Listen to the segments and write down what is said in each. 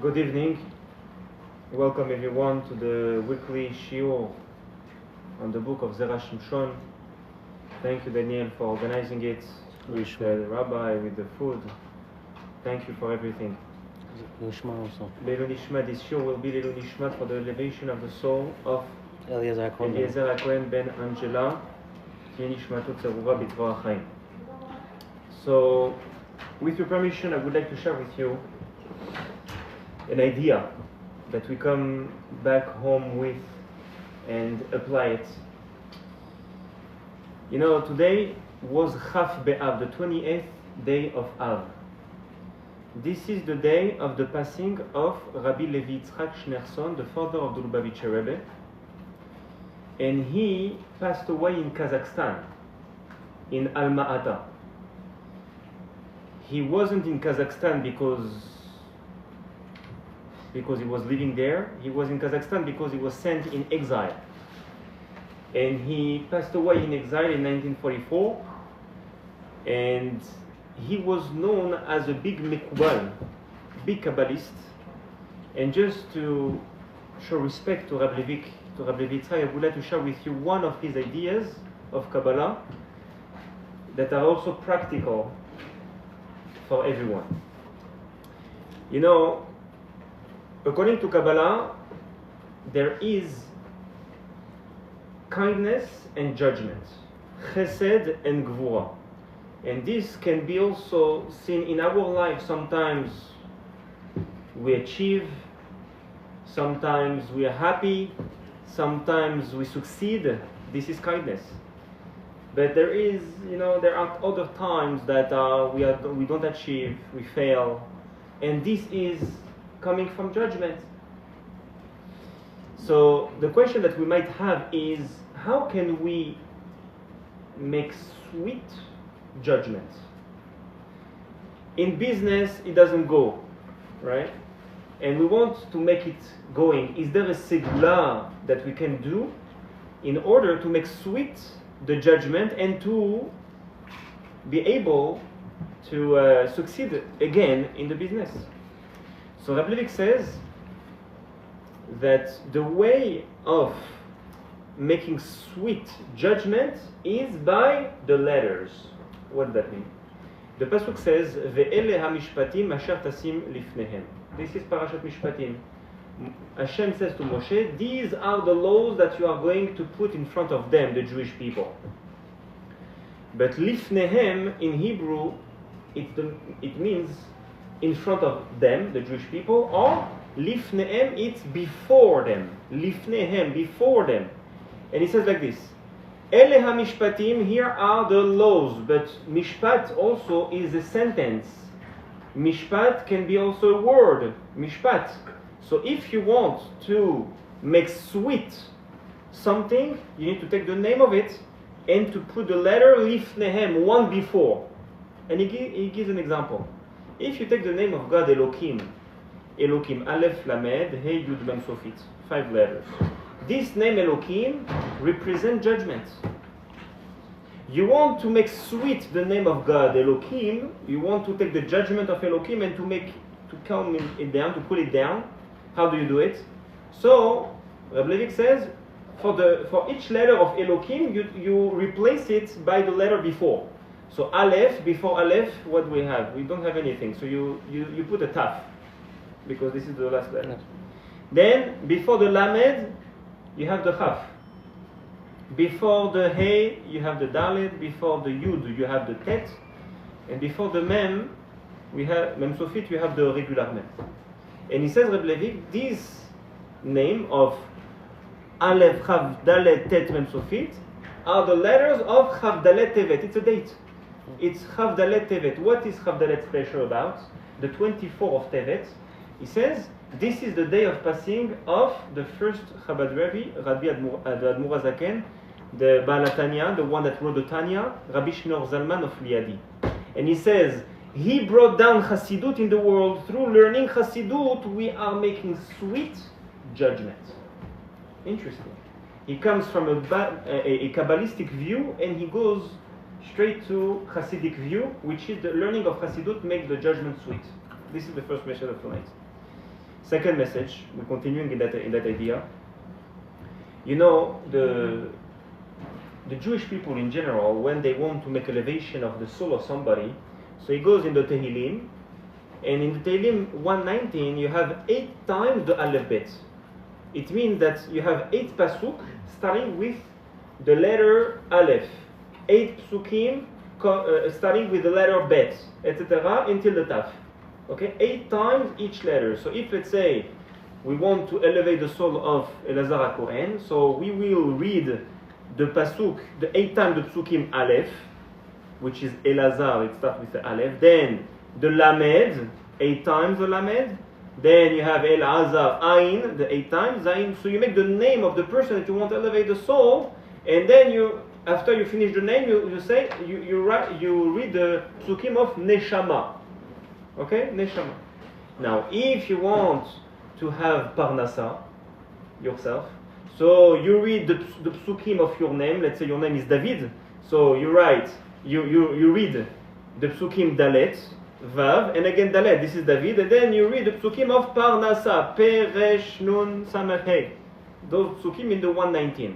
Good evening. Welcome everyone to the weekly shiur on the book of Zera Shimshon. Thank you, Daniel, for organizing it with the Rabbi, with the food. Thank you for everything. Leilu Nishmat, this shiur will be Leilu Nishmat for the elevation of the soul of Eliezer HaKohen ben Angela. So, with your permission, I would like to share with you an idea that we come back home with and apply it. You know, today was Chaf Be'av, the 28th day of Av. This is the day of the passing of Rabbi Levi Yitzchak Shneerson, the father of the Lubavitcher Rebbe, and he passed away in Kazakhstan, in Alma-Ata. He wasn't in Kazakhstan because he was living there. He was in Kazakhstan because he was sent in exile. And he passed away in exile in 1944. And he was known as a big Mekubal, big Kabbalist. And just to show respect to Rabbi Levi Yitzchak, I would like to share with you one of his ideas of Kabbalah that are also practical for everyone. You know, according to Kabbalah, there is kindness and judgment, chesed and gvura. And this can be also seen in our life. Sometimes we achieve, sometimes we are happy, sometimes we succeed. This is kindness. But there are other times that we don't achieve, we fail. And this is coming from judgment. So the question that we might have is, how can we make sweet judgment? In business, it doesn't go, right? And we want to make it going. Is there a segula that we can do in order to make sweet the judgment and to be able to succeed again in the business? So Rabbi Levi says that the way of making sweet judgment is by the letters. What does that mean? The pasuk says, "Ve'ele hamishpatim asher tasim lifnehem." This is parshat Mishpatim. Hashem says to Moshe, these are the laws that you are going to put in front of them, the Jewish people. But lifnehem in Hebrew, it means in front of them, the Jewish people, or lifnehem, it's before them. Lifnehem, before them. And he says like this, Ele hamishpatim, here are the laws, but mishpat also is a sentence. Mishpat can be also a word, mishpat. So if you want to make sweet something, you need to take the name of it and to put the letter lifnehem, one before. And he gives an example. If you take the name of God, Elokim, Aleph, Lamed, Hey, Yud, Mem, Sofit, 5 letters. This name Elokim represents judgment. You want to make sweet the name of God, Elokim. You want to take the judgment of Elokim and to calm it down, to pull it down. How do you do it? So Rabbi Levi says, for each letter of Elokim, you replace it by the letter before. So Aleph, before Aleph, what do we have? We don't have anything. So you put a Taf, because this is the last letter. Then before the Lamed, you have the Chaf. Before the Hey, you have the Dalet. Before the Yud, you have the Tet. And before the Mem, we have Mem Sofit, you have the regular Mem. And he says, Rabbi Levi, this name of Aleph, Chav, Dalet, Tet, Mem Sofit are the letters of Chav, Dalet, Tevet. It's a date. It's Chav, Dalet, Tevet. What is Chav, Dalet special about? The 24th of Tevet. He says, this is the day of passing of the first Chabad Rabbi Admur Zaken, the Baal Tanya, the one that wrote the Tanya, Rabbi Shneur Zalman of Liadi. And he says, he brought down Chassidut in the world. Through learning Chassidut, we are making sweet judgment. Interesting. He comes from a Kabbalistic view and he goes straight to Hasidic view, which is the learning of Hasidut makes the judgment sweet. This is the first message of tonight. Second message, we're continuing in that idea. You know, the Jewish people in general, when they want to make elevation of the soul of somebody, so he goes in the Tehillim, and in the Tehillim 119 you have 8 times the Aleph Bet. It means that you have 8 pasuk starting with the letter Aleph, 8 psukim starting with the letter Bet, etc. until the Taf. Okay, 8 times each letter. So if, let's say, we want to elevate the soul of Elazar HaKohen, so we will read the pasuk, the 8 times the psukim Aleph, which is Elazar, it starts with the Aleph. Then the Lamed, 8 times the Lamed. Then you have Elazar Ain, the 8 times Zain. So you make the name of the person that you want to elevate the soul, and then you, after you finish the name, you read the psukim of Neshama. Okay, Neshama. Now, if you want to have Parnasa yourself, so you read the psukim of your name. Let's say your name is David, so you read the psukim Dalet, Vav, and again Dalet. This is David, and then you read the psukim of Parnasa, Peresh, Nun, Samach, Hey. Those psukim in the 119.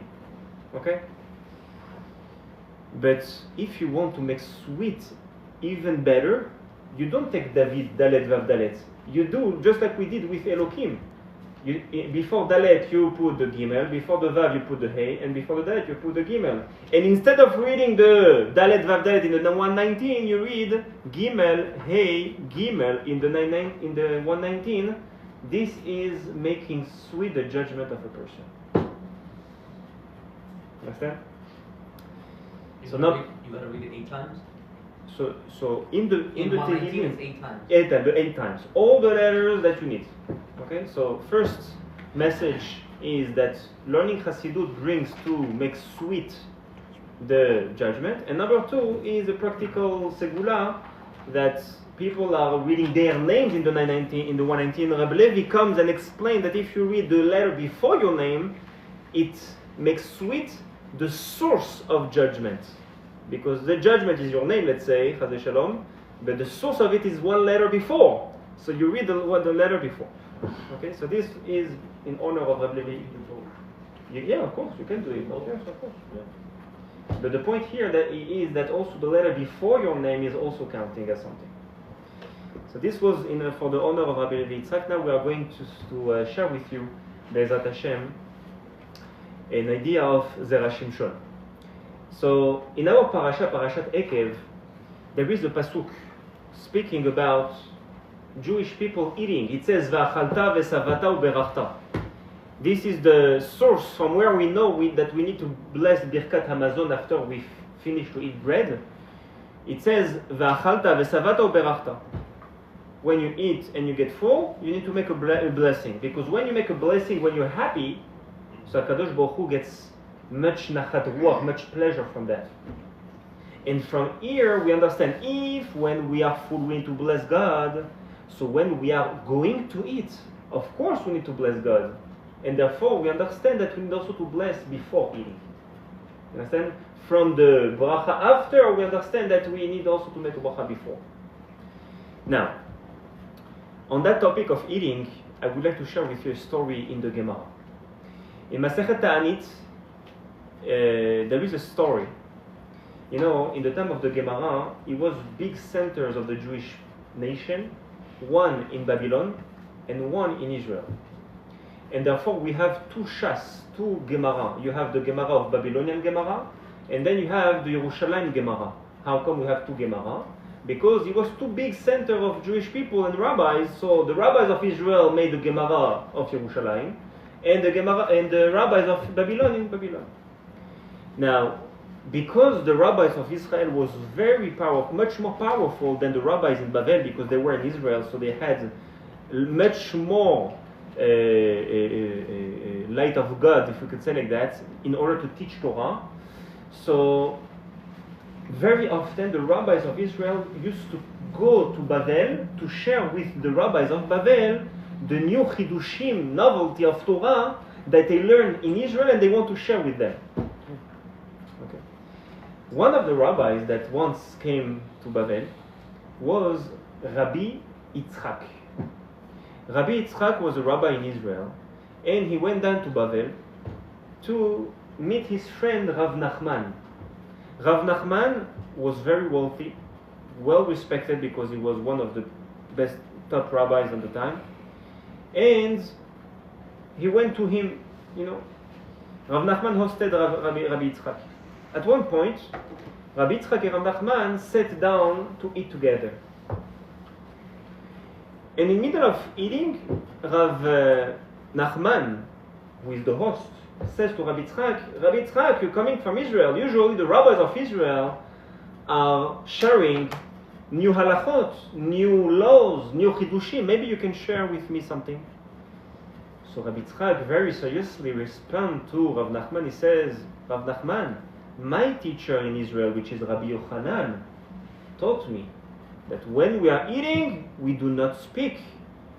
Okay. But if you want to make sweet even better, you don't take David, Dalet, Vav, Dalet. You do just like we did with Elohim. Before Dalet you put the Gimel, before the Vav you put the Hey, and before the Dalet you put the Gimel. And instead of reading the Dalet, Vav, Dalet in the 119, you read Gimel, Hey, Gimel in the 119. This is making sweet the judgment of a person. Understand? So now you gotta read it 8 times. So in the Tehillim it's 8 times. 8 times. All the letters that you need. Okay. So first message is that learning Hasidut brings to make sweet the judgment, and number 2 is a practical segula that people are reading their names in the 119. Rabbi Levi comes and explains that if you read the letter before your name, it makes sweet the source of judgment. Because the judgment is your name, let's say, Chazé Shalom, but the source of it is one letter before. So you read the letter before. Okay, so this is in honor of Rabbi Levi. Yeah, of course, you can do it. Yes, of course. Yeah. But the point here is that also the letter before your name is also counting as something. So this was for the honor of Rabbi Levi Yitzhak. Now we are going to share with you, Be'ezrat Hashem, an idea of Zera Shimshon. So in our parshat Eikev, there is a pasuk speaking about Jewish people eating. It says V'achalta v'savata u'berachta. This is the source from where we know that we need to bless Birkat Hamazon after we finish to eat bread. It says V'achalta v'savata u'berachta. When you eat and you get full, you need to make a blessing, because when you make a blessing when you're happy, so HaKadosh Baruch Hu gets much nachat ruach, much pleasure from that. And from here we understand, if when we are full we need to bless God, so when we are going to eat, of course we need to bless God. And therefore we understand that we need also to bless before eating. You understand? From the bracha after, we understand that we need also to make a bracha before. Now, on that topic of eating, I would like to share with you a story in the Gemara. In Masechet Ta'anit, there is a story. You know, in the time of the Gemara, it was big centers of the Jewish nation, one in Babylon and one in Israel. And therefore we have 2 shas, 2 Gemara. You have the Gemara of Babylonian Gemara, and then you have the Yerushalayim Gemara. How come we have 2 Gemara? Because it was 2 big centers of Jewish people and rabbis. So the rabbis of Israel made the Gemara of Yerushalayim, and the rabbis of Babylon in Babylon. Now, because the rabbis of Israel was very powerful, much more powerful than the rabbis in Babel, because they were in Israel, so they had much more light of God, if we could say like that, in order to teach Torah. So very often the rabbis of Israel used to go to Babel to share with the rabbis of Babel the new chidushim, novelty of Torah that they learned in Israel, and they want to share with them. Okay. One of the rabbis that once came to Babel was Rabbi Yitzchak. Rabbi Yitzchak was a rabbi in Israel, and he went down to Bavel to meet his friend Rav Nachman. Rav Nachman was very wealthy, well respected because he was one of the best top rabbis at the time. And he went to him, Rav Nachman hosted Rabbi Yitzchak. At one point, Rabbi Yitzchak and Rav Nachman sat down to eat together. And in the middle of eating, Rav Nachman, who is the host, says to Rabbi Yitzchak, you're coming from Israel. Usually the rabbis of Israel are sharing new halachot, new laws, new chidushim. Maybe you can share with me something. So Rabbi Yitzchak very seriously responds to Rav Nachman. He says, Rav Nachman, my teacher in Israel, which is Rabbi Yochanan, taught me that when we are eating, we do not speak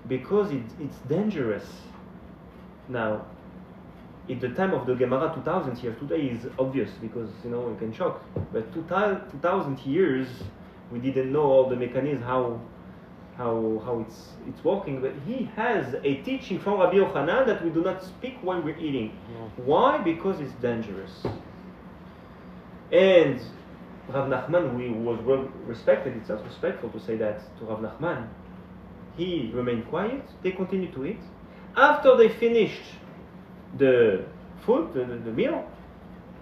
because it's dangerous. Now, at the time of the Gemara 2000 years, today is obvious because it can shock. But 2000 years, we didn't know all the mechanisms how it's working. But he has a teaching from Rabbi Yochanan that we do not speak while we're eating. No. Why? Because it's dangerous. And Rav Nachman, who was well respected, it's not respectful to say that to Rav Nachman. He remained quiet. They continued to eat. After they finished the food, the meal,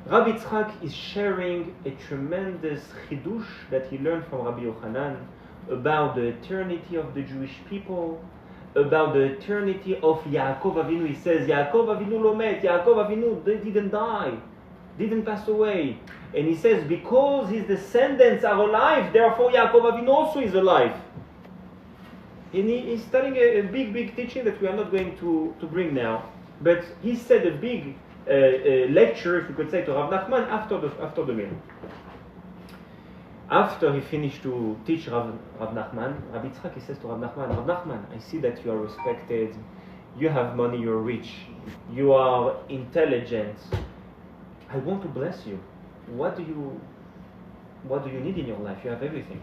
Rabbi Yitzchak is sharing a tremendous chidush that he learned from Rabbi Yochanan about the eternity of the Jewish people, about the eternity of Yaakov Avinu. He says, Yaakov Avinu lo met, Yaakov Avinu didn't die, didn't pass away. And he says, because his descendants are alive, therefore Yaakov Avinu also is alive. And he's telling a big teaching that we are not going to bring now. But he said a big lecture, if you could say, to Rav Nachman after the meal. After he finished to teach Rav Nachman, Rabbi Yitzchak, he says to Rav Nachman, I see that you are respected, you have money, you're rich, you are intelligent. I want to bless you. What do you need in your life? You have everything.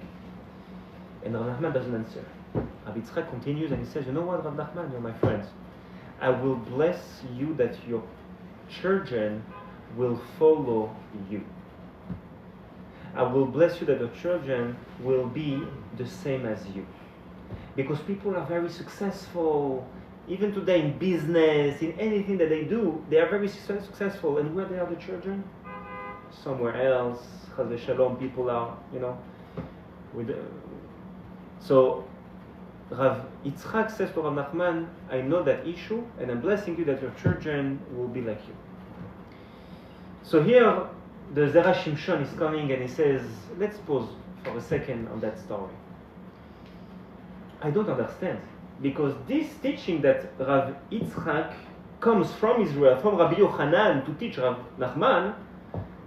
And Rav Nachman doesn't answer. Rabbi Yitzchak continues and he says, you know what, Rav Nachman, you're my friend. I will bless you that your children will follow you. I will bless you that your children will be the same as you. Because people are very successful, even today in business, in anything that they do, they are very successful. And where they are the children? Somewhere else. Chas v'shalom, people are, So Rav Yitzchak says to Rav Nachman, I know that issue, and I'm blessing you that your children will be like you. So here, the Zera Shimshon is coming and he says, let's pause for a second on that story. I don't understand, because this teaching that Rav Yitzchak comes from Israel, from Rabbi Yochanan to teach Rav Nachman,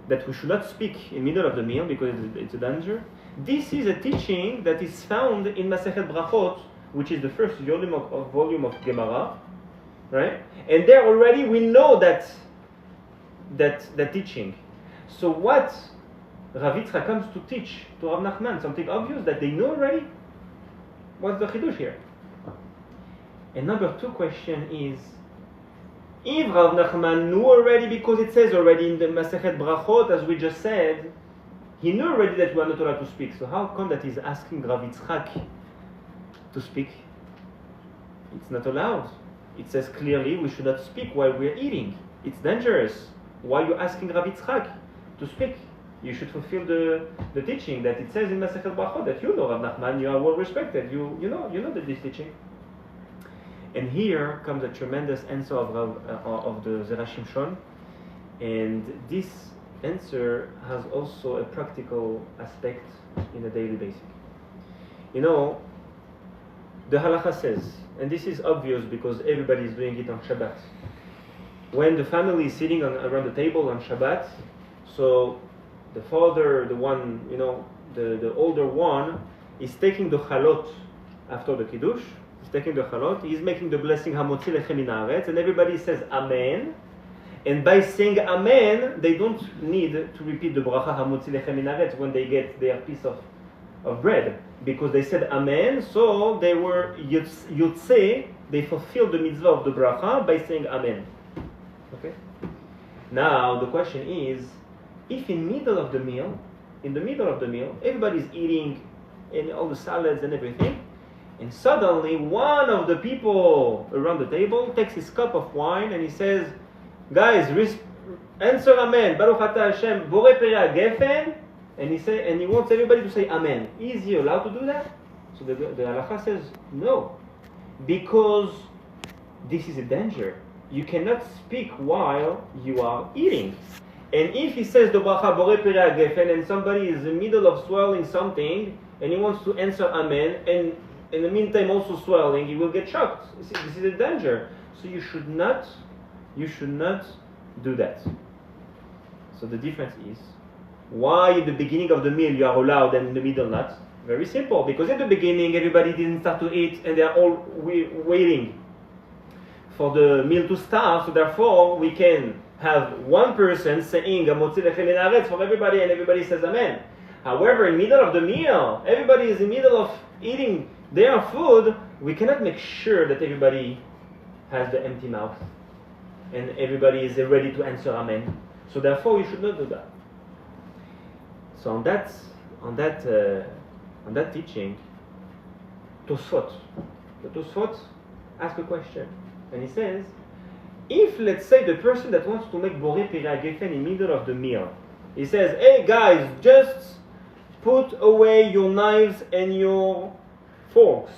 that we should not speak in the middle of the meal because it's a danger. This is a teaching that is found in Masechet Brachot, which is the first volume of Gemara, right? And there already we know that teaching. So what Rav Yitzchak comes to teach to Rav Nachman, something obvious that they know already? What's the chidush here? And number two question is, if Rav Nachman knew already, because it says already in the Masechet Brachot, as we just said, he knew already that we are not allowed to speak. So how come that he's asking Rav Yitzchak to speak? It's not allowed. It says clearly we should not speak while we are eating. It's dangerous. Why are you asking Rav Yitzchak to speak? You should fulfill the teaching that it says in Masechet Brachot that you know Rav Nachman, you are well respected. You know that this teaching. And here comes a tremendous answer of the Zera Shimshon, and this answer has also a practical aspect in a daily basis. The halacha says, and this is obvious because everybody is doing it on Shabbat. When the family is sitting around the table on Shabbat, so the father, the one, the older one, is taking the chalot after the kiddush. He's taking the chalot. He's making the blessing hamotzi lechem min haaretz, and everybody says amen. And by saying amen, they don't need to repeat the bracha hamotzi lechem min haaretz when they get their piece of bread, because they said amen. So they were yotzei they fulfill the mitzvah of the bracha by saying Amen. Okay? Now the question is, if in the middle of the meal, everybody's eating and all the salads and everything, and suddenly one of the people around the table takes his cup of wine and he says, guys, answer Amen, Baruch Atah Hashem, Borei Perei HaGefen, and he wants everybody to say Amen. Is he allowed to do that? So the halacha says no, because this is a danger. You cannot speak while you are eating. And if he says the bracha Borei Perei HaGefen and somebody is in the middle of swirling something and he wants to answer Amen, and in the meantime also swirling, he will get shocked. This is a danger. So you should not do that. So the difference is, why in the beginning of the meal you are allowed and in the middle not? Very simple, because in the beginning everybody didn't start to eat and they are all waiting for the meal to start, so therefore we can have one person saying Hamotzi lechem min haaretz for everybody and everybody says Amen. However, in the middle of the meal, everybody is in the middle of eating their food, we cannot make sure that everybody has the empty mouth and everybody is ready to answer Amen. So therefore we should not do that. So on that teaching, the Tosfot asks a question, and he says, if let's say the person that wants to make Borei Perei HaGefen in the middle of the meal, he says, hey guys, just put away your knives and your forks.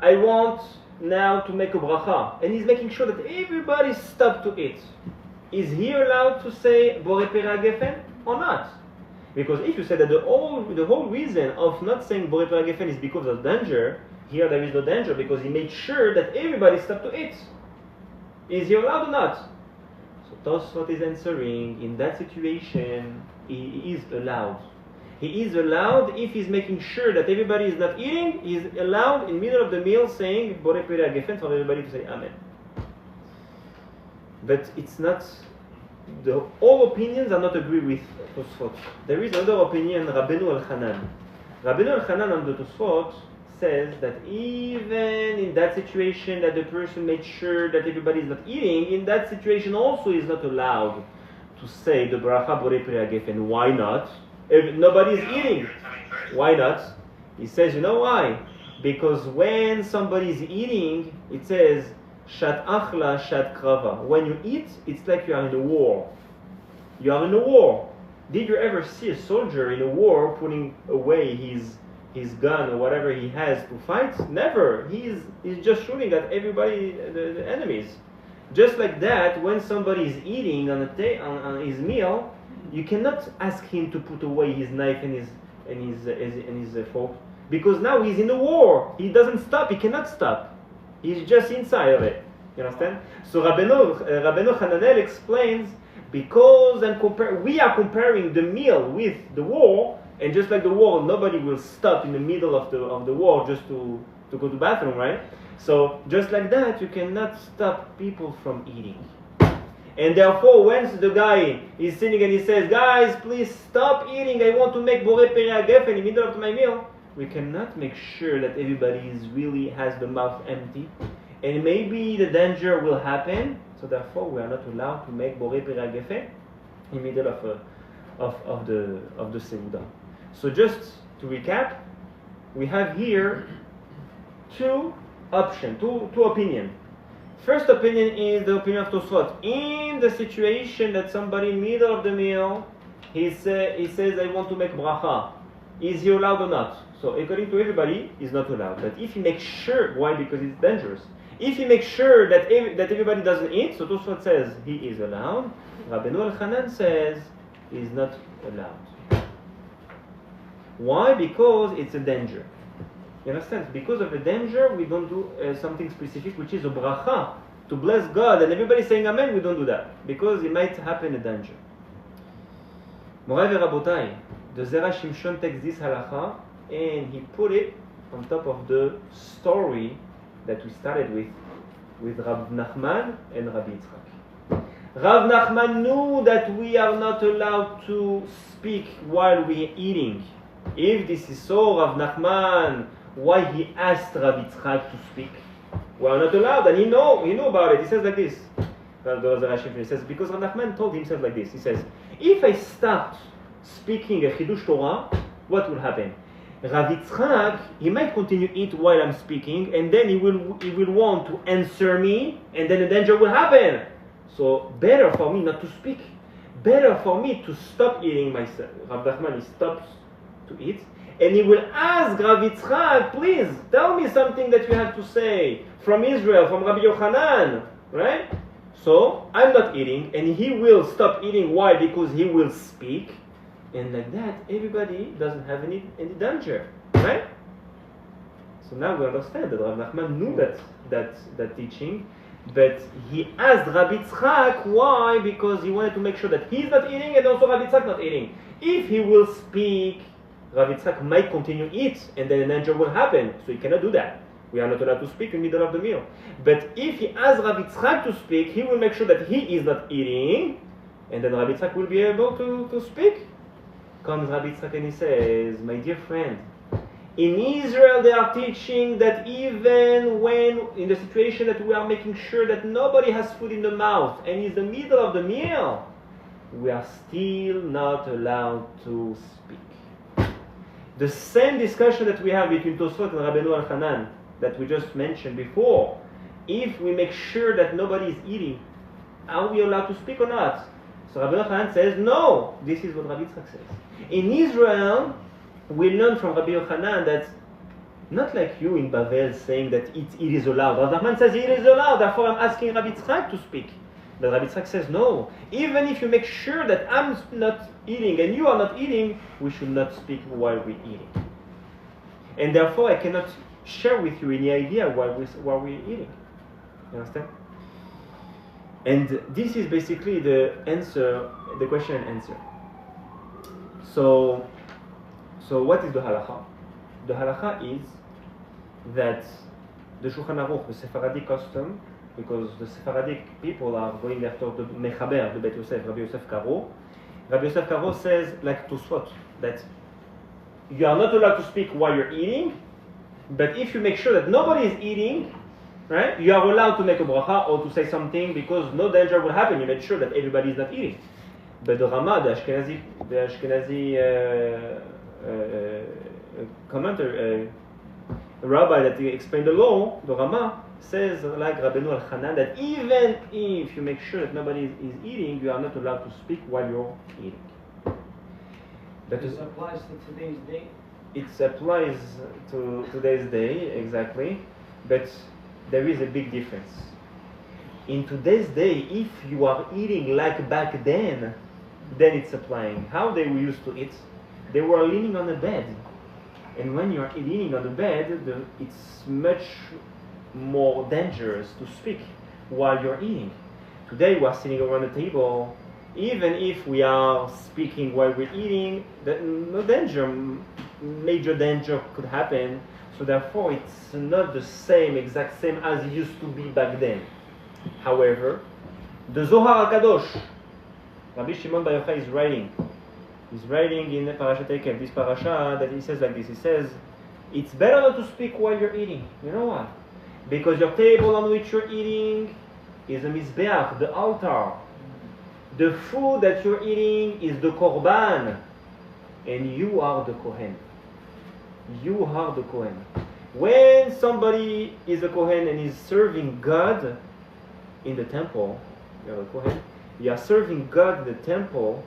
I want now to make a bracha, and he's making sure that everybody stops to eat. Is he allowed to say Borei Perei HaGefen or not? Because if you say that the whole reason of not saying Borei Perei HaGefen is because of danger, here there is no danger because he made sure that everybody stopped to eat. Is he allowed or not? So Tosfot is answering, in that situation, he is allowed. He is allowed if he's making sure that everybody is not eating. He is allowed in the middle of the meal saying Borei Perei HaGefen for everybody to say Amen. But it's not, all opinions are not agree with Tosfot. There is another opinion, Rabbeinu Elchanan. Rabbeinu Elchanan on the Tosfot says that even in that situation that the person made sure that everybody is not eating, in that situation also is not allowed to say the bracha Borei Perei HaGefen. Why not? If nobody is eating. Why not? He says, you know why? Because when somebody is eating, it says, Shat achla, shat krava. When you eat, it's like you are in a war. You are in a war. Did you ever see a soldier in a war putting away his gun or whatever he has to fight? Never. He's just shooting at everybody, the enemies. Just like that, when somebody is eating on his meal, you cannot ask him to put away his knife and his fork, because now he's in a war. He doesn't stop. He cannot stop. He's just inside of it. You understand? So Rabbeinu Hananel explains, because we are comparing the meal with the war, and just like the war, nobody will stop in the middle of the war just to go to the bathroom, right? So just like that, you cannot stop people from eating. And therefore, when the guy is sitting and he says, guys, please stop eating, I want to make Borei Perei HaGefen in the middle of my meal, we cannot make sure that everybody really has the mouth empty, and maybe the danger will happen. So therefore, we are not allowed to make Borei Perei HaGefen in the middle of the Seudah. So just to recap, we have here two opinions. First opinion is the opinion of Tosfot. In the situation that somebody in the middle of the meal, he says, I want to make bracha. Is he allowed or not? So according to everybody, he's not allowed. But if he makes sure, why? Because it's dangerous. If he makes sure that everybody doesn't eat, so Tosfot says he is allowed. Rabbeinu Elchanan says he is not allowed. Why? Because it's a danger. You understand? Because of a danger, we don't do something specific, which is a bracha, to bless God, and everybody saying Amen, we don't do that, because it might happen a danger. Morai v'rabotai, the Zera Shimshon takes this halacha, and he put it on top of the story that we started with Rav Nachman and Rabbi Yitzchak. Rav Nachman knew that we are not allowed to speak while we are eating. If this is so, Rav Nachman, why he asked Rabbi Yitzchak to speak? We are not allowed, and he know about it. He says like this. He says, because Rav Nachman told himself like this. He says, if I start speaking a Chidush Torah, what will happen? Rav Yitzchak, he might continue it while I'm speaking, and then he will want to answer me, and then the danger will happen. So better for me not to speak. Better for me to stop eating myself. Rav Nachman, he stops to eat, and he will ask Rav Yitzchak, please tell me something that you have to say from Israel, from Rabbi Yochanan, right? So I'm not eating, and he will stop eating. Why? Because he will speak. And like that, everybody doesn't have any danger, right? So now we understand that Rav Nachman knew that teaching, but he asked Rabbi Yitzchak why, because he wanted to make sure that he's not eating and also Rabbi Yitzchak not eating. If he will speak, Rabbi Yitzchak might continue eat, and then a danger will happen. So he cannot do that. We are not allowed to speak in the middle of the meal. But if he asks Rabbi Yitzchak to speak, he will make sure that he is not eating, and then Rabbi Yitzchak will be able to speak. Comes Rabbi Yitzchak and he says, my dear friend, in Israel they are teaching that even when in the situation that we are making sure that nobody has food in the mouth and is the middle of the meal, we are still not allowed to speak. The same discussion that we have between Tosfot and Rabbeinu Al-Hanan that we just mentioned before, if we make sure that nobody is eating, are we allowed to speak or not? So Rabbi Yochanan says, no, this is what Rabbi Yitzchak says. In Israel, we learn from Rabbi Yochanan that, not like you in Bavel saying that it is allowed. Rav Nachman says it is allowed, therefore I'm asking Rabbi Yitzchak to speak. But Rabbi Yitzchak says, no, even if you make sure that I'm not eating and you are not eating, we should not speak while we're eating. And therefore I cannot share with you any idea while we're eating. You understand? And this is basically the question and answer. So what is the halakha? The halakha is that the Shulchan Aruch, the Sephardic custom, because the Sephardic people are going after the Mechaber, the Bet Yosef, Rabbi Yosef Karo. Rabbi Yosef Karo says, like Tosfot, that you are not allowed to speak while you're eating, but if you make sure that nobody is eating, right, you are allowed to make a bracha or to say something because no danger will happen. You make sure that everybody is not eating. But the Rama, the Ashkenazi commentator, rabbi that explained the law, the Rama says, like Rabbeinu Al-Hanan, that even if you make sure that nobody is eating, you are not allowed to speak while you're eating. This applies to today's day? It applies to today's day, exactly, but there is a big difference. In today's day, if you are eating like back then it's applying. How they were used to eat? They were leaning on the bed. And when you are leaning on the bed, it's much more dangerous to speak while you're eating. Today we are sitting around the table. Even if we are speaking while we're eating, no danger, major danger could happen. So therefore it's not the exact same as it used to be back then. However, the Zohar HaKadosh, Rabbi Shimon Bar Yochai is writing. He's writing in parshat Eikev, this parasha, that he says like this. He says, it's better not to speak while you're eating. You know why? Because your table on which you're eating is a mizbeach, the altar. The food that you're eating is the korban. And you are the kohen. You are the kohen. When somebody is a kohen and is serving God in the temple, you're a kohen, you are serving God in the temple,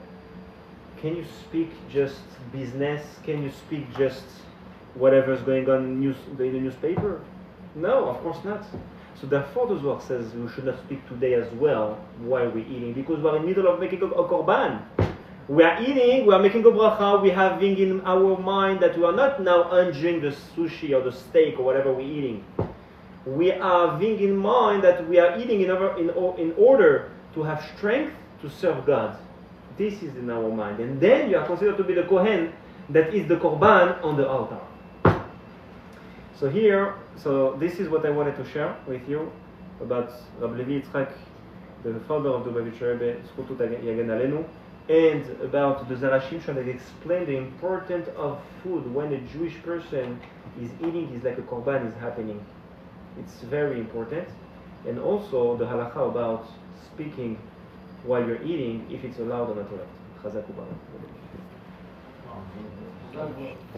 can you speak just business? Can you speak just whatever's going on in the newspaper? No, of course not. So therefore the Zohar says we should not speak today as well while we're eating, because we're in the middle of making a korban. We are eating, we are making a bracha, we are having in our mind that we are not now enjoying the sushi or the steak or whatever we're eating. We are having in mind that we are eating in order to have strength to serve God. This is in our mind. And then you are considered to be the Kohen that is the Korban on the altar. So this is what I wanted to share with you about Rabbi Levi Yitzchak, the father of the Lubavitcher Rebbe, Zchut Yagen Alenu, and about the Zera Shimshon that explained the importance of food when a Jewish person is eating, is like a Korban is happening It's very important. And also the halakha about speaking while you're eating, if it's allowed or not allowed. Chazak u'barak.